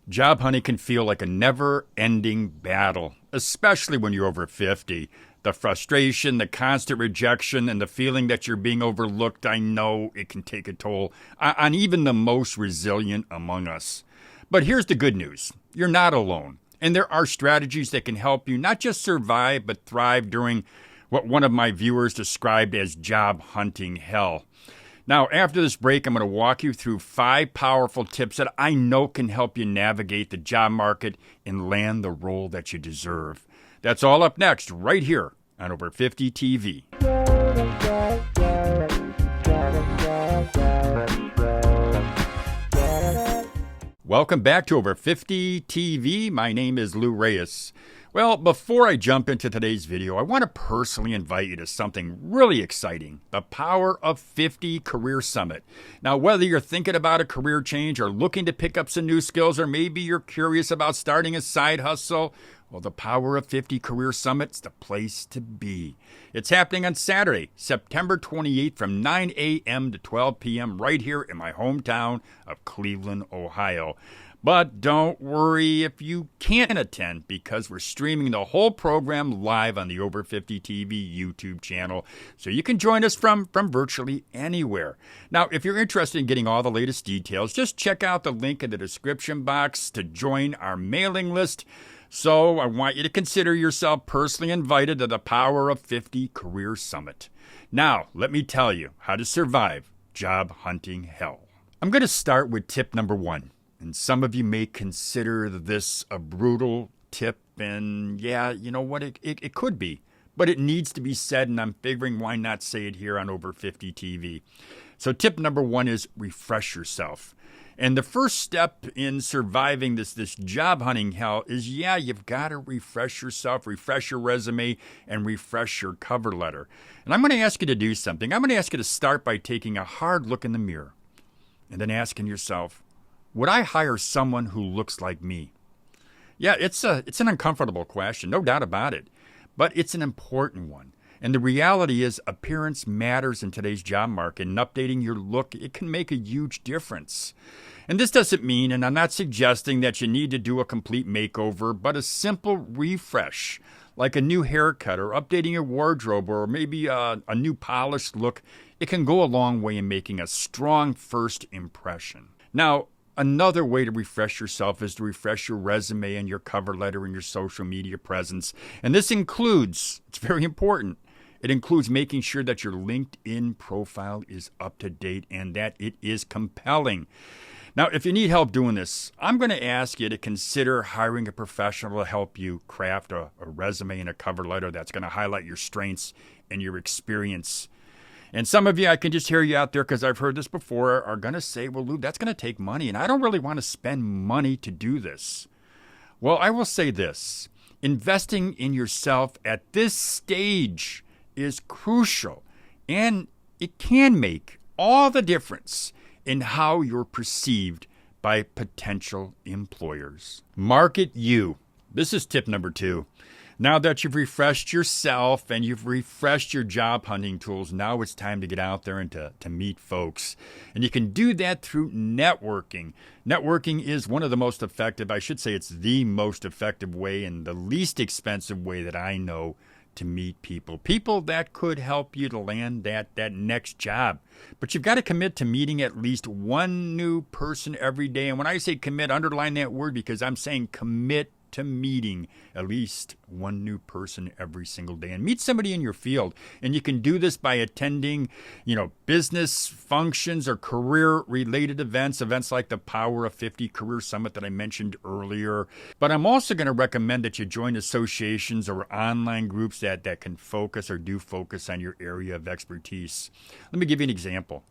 Job hunting can feel like a never-ending battle, especially when you're over 50. The frustration, the constant rejection, and the feeling that you're being overlooked, I know it can take a toll on even the most resilient among us. But here's the good news. You're not alone. And there are strategies that can help you not just survive, but thrive during what one of my viewers described as job hunting hell. Now, after this break, I'm going to walk you through 5 powerful tips that I know can help you navigate the job market and land the role that you deserve. That's all up next, right here on Over 50 TV. Welcome back to Over 50 TV. My name is Lou Reyes. Well, before I jump into today's video, I want to personally invite you to something really exciting, the Power of 50 Career Summit. Now, whether you're thinking about a career change or looking to pick up some new skills, or maybe you're curious about starting a side hustle, well, the Power of 50 Career Summit's the place to be. It's happening on Saturday, September 28th from 9 a.m. to 12 p.m. right here in my hometown of Cleveland, Ohio. But don't worry if you can't attend, because we're streaming the whole program live on the Over 50 TV YouTube channel, so you can join us from virtually anywhere. Now, if you're interested in getting all the latest details, just check out the link in the description box to join our mailing list. So I want you to consider yourself personally invited to the Power of 50 Career Summit. Now, let me tell you how to survive job hunting hell. I'm going to start with tip number 1. And some of you may consider this a brutal tip, and yeah, you know what, it could be. But it needs to be said, and I'm figuring why not say it here on Over 50 TV. So tip number 1 is refresh yourself. And the first step in surviving this job hunting hell is, you've got to refresh yourself, refresh your resume, and refresh your cover letter. And I'm going to ask you to do something. I'm going to ask you to start by taking a hard look in the mirror and then asking yourself, would I hire someone who looks like me? Yeah, it's an uncomfortable question, no doubt about it, but it's an important one. And the reality is appearance matters in today's job market, and updating your look, it can make a huge difference. And this doesn't mean, and I'm not suggesting that you need to do a complete makeover, but a simple refresh, like a new haircut or updating your wardrobe or maybe a new polished look, it can go a long way in making a strong first impression. Now, another way to refresh yourself is to refresh your resume and your cover letter and your social media presence. And this includes, it's very important, it includes making sure that your LinkedIn profile is up to date and that it is compelling. Now, if you need help doing this, I'm going to ask you to consider hiring a professional to help you craft a resume and a cover letter that's going to highlight your strengths and your experience. And some of you, I can just hear you out there, because I've heard this before, are going to say, well, Lou, that's going to take money, and I don't really want to spend money to do this. Well, I will say this. Investing in yourself at this stage is crucial, and it can make all the difference in how you're perceived by potential employers. Market you. This is tip number 2. Now that you've refreshed yourself and you've refreshed your job hunting tools, now it's time to get out there and to meet folks. And you can do that through networking. Networking is one of the most effective, I should say it's the most effective way and the least expensive way that I know to meet people. People that could help you to land that next job. But you've got to commit to meeting at least one new person every day. And when I say commit, underline that word, because I'm saying commit to meeting at least one new person every single day, and meet somebody in your field. And you can do this by attending, business functions or career related events like the Power of 50 Career Summit that I mentioned earlier. But I'm also going to recommend that you join associations or online groups that can focus or do focus on your area of expertise. Let me give you an example.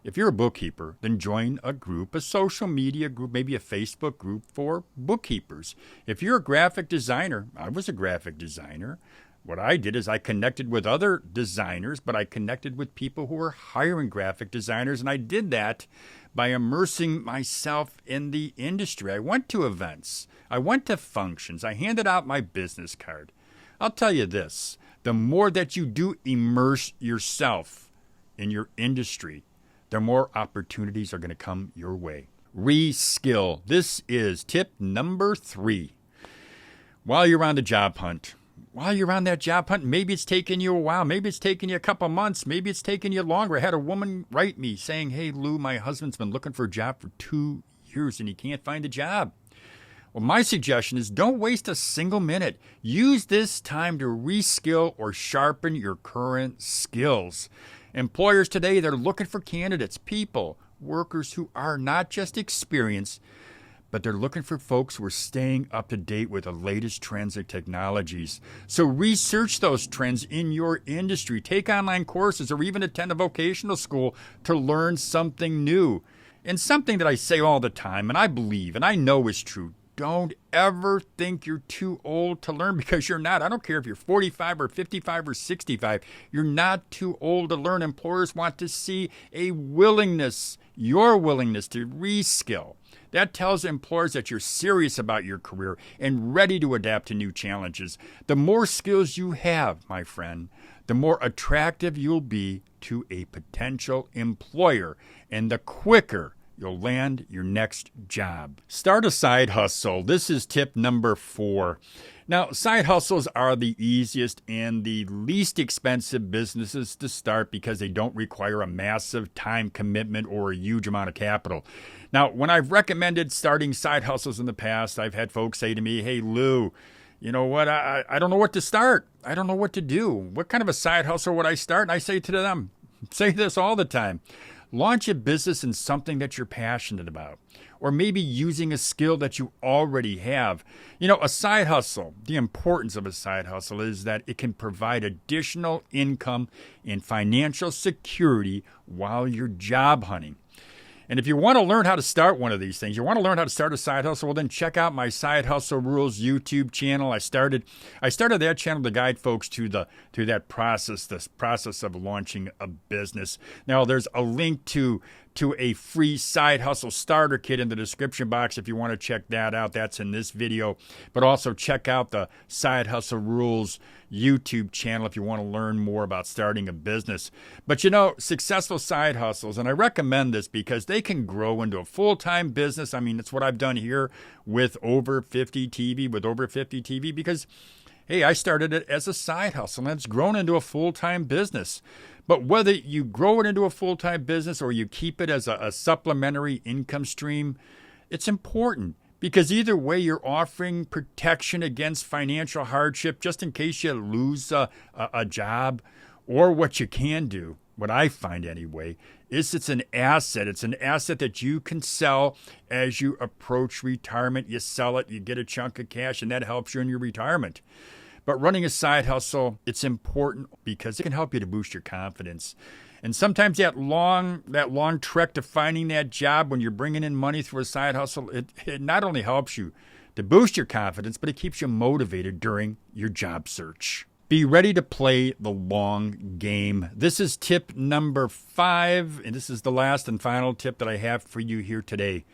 If you're a bookkeeper, then join a group, a social media group, maybe a Facebook group for bookkeepers. If you're a graphic designer, I was a graphic designer. What I did is I connected with other designers, but I connected with people who were hiring graphic designers, and I did that by immersing myself in the industry. I went to events. I went to functions. I handed out my business card. I'll tell you this, the more that you do immerse yourself in your industry, the more opportunities are going to come your way. Reskill. This is tip number 3. While you're on the job hunt, maybe it's taking you a while. Maybe it's taking you a couple months. Maybe it's taking you longer. I had a woman write me saying, "Hey, Lou, my husband's been looking for a job for 2 years and he can't find a job." Well, my suggestion is don't waste a single minute. Use this time to reskill or sharpen your current skills. Employers today, they're looking for candidates, people, workers who are not just experienced, but they're looking for folks who are staying up to date with the latest trends and technologies. So research those trends in your industry. Take online courses or even attend a vocational school to learn something new. And something that I say all the time, and I believe and I know is true, don't ever think you're too old to learn, because you're not. I don't care if you're 45 or 55 or 65. You're not too old to learn. Employers want to see a willingness, your willingness to reskill. That tells employers that you're serious about your career and ready to adapt to new challenges. The more skills you have, my friend, the more attractive you'll be to a potential employer, and the quicker you'll land your next job. Start a side hustle. This is tip number 4. Now, side hustles are the easiest and the least expensive businesses to start because they don't require a massive time commitment or a huge amount of capital. Now, when I've recommended starting side hustles in the past, I've had folks say to me, "Hey, Lou, you know what? I don't know what to start. I don't know what to do. What kind of a side hustle would I start?" And I say to them, say this all the time: launch a business in something that you're passionate about, or maybe using a skill that you already have. You know, a side hustle, the importance of a side hustle is that it can provide additional income and financial security while you're job hunting. And if you want to learn how to start one of these things, you want to learn how to start a side hustle, well, then check out my Side Hustle Rules YouTube channel. I started that channel to guide folks to that process, this process of launching a business. Now, there's a link to a free side hustle starter kit in the description box if you want to check that out. That's in this video. But also check out the Side Hustle Rules YouTube channel if you want to learn more about starting a business. But you know, successful side hustles, and I recommend this because they can grow into a full-time business. I mean, it's what I've done here with Over 50 TV, because hey, I started it as a side hustle and it's grown into a full-time business. But whether you grow it into a full-time business or you keep it as a supplementary income stream, it's important, because either way you're offering protection against financial hardship just in case you lose a job. Or what you can do, what I find anyway, is it's an asset. It's an asset that you can sell as you approach retirement. You sell it, you get a chunk of cash, and that helps you in your retirement. But running a side hustle, it's important because it can help you to boost your confidence. And sometimes that long trek to finding that job when you're bringing in money through a side hustle, it not only helps you to boost your confidence, but it keeps you motivated during your job search. Be ready to play the long game. This is tip number 5, and this is the last and final tip that I have for you here today.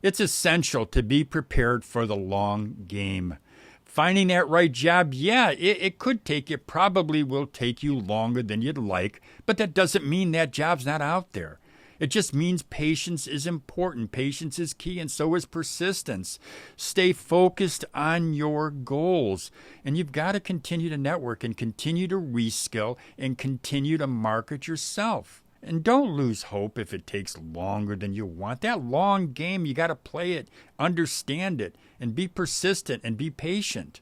It's essential to be prepared for the long game. Finding that right job, yeah, it could probably will take you longer than you'd like, but that doesn't mean that job's not out there. It just means patience is important. Patience is key, and so is persistence. Stay focused on your goals, and you've got to continue to network and continue to reskill and continue to market yourself. And don't lose hope if it takes longer than you want. That long game, you got to play it, understand it, and be persistent and be patient.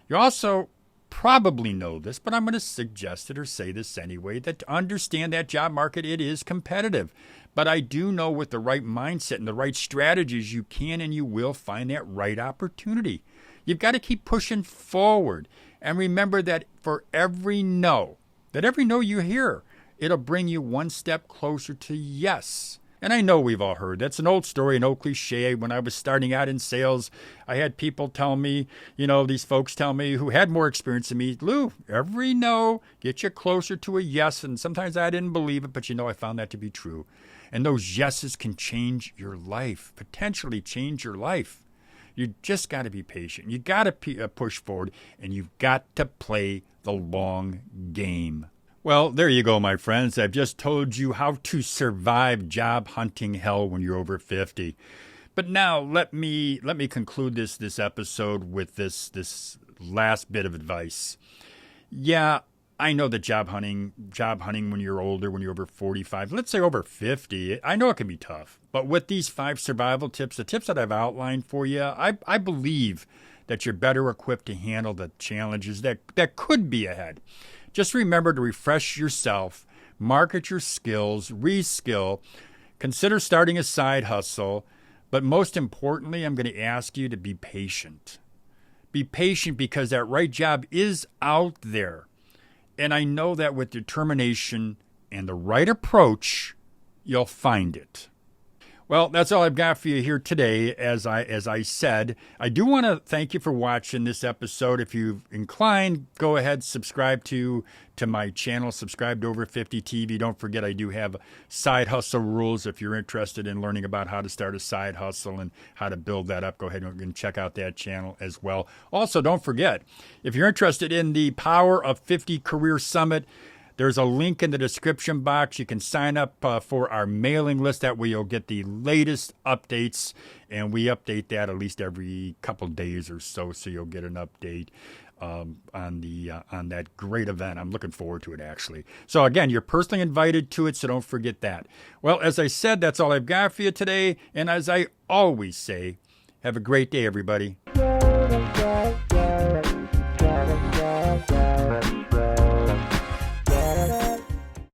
You also probably know this, but I'm going to suggest it or say this anyway, that to understand that job market, it is competitive. But I do know with the right mindset and the right strategies, you can and you will find that right opportunity. You've got to keep pushing forward. And remember that for every no you hear, it'll bring you one step closer to yes. And I know we've all heard, that's an old story, an old cliche. When I was starting out in sales, I had people tell me, these folks tell me who had more experience than me, "Lou, every no gets you closer to a yes." And sometimes I didn't believe it, but I found that to be true. And those yeses can change your life, potentially change your life. You just got to be patient. You got to push forward, and you've got to play the long game. Well, there you go, my friends. I've just told you how to survive job hunting hell when you're over 50. But now let me conclude this episode with this last bit of advice. Yeah, I know that job hunting when you're older, when you're over 45, let's say over 50, I know it can be tough. But with these 5 survival tips, the tips that I've outlined for you, I believe that you're better equipped to handle the challenges that could be ahead. Just remember to refresh yourself, market your skills, reskill, consider starting a side hustle, but most importantly, I'm going to ask you to be patient. Be patient because that right job is out there. And I know that with determination and the right approach, you'll find it. Well, that's all I've got for you here today. As I said, I do want to thank you for watching this episode. If you're inclined, go ahead, subscribe to my channel, subscribe to Over 50 TV. Don't forget, I do have side hustle rules. If you're interested in learning about how to start a side hustle and how to build that up, go ahead and check out that channel as well. Also, don't forget, if you're interested in the Power of 50 Career Summit, there's a link in the description box. You can sign up for our mailing list. That way you'll get the latest updates, and we update that at least every couple days or so. So you'll get an update on that great event. I'm looking forward to it, actually. So again, you're personally invited to it, so don't forget that. Well, as I said, that's all I've got for you today. And as I always say, have a great day, everybody.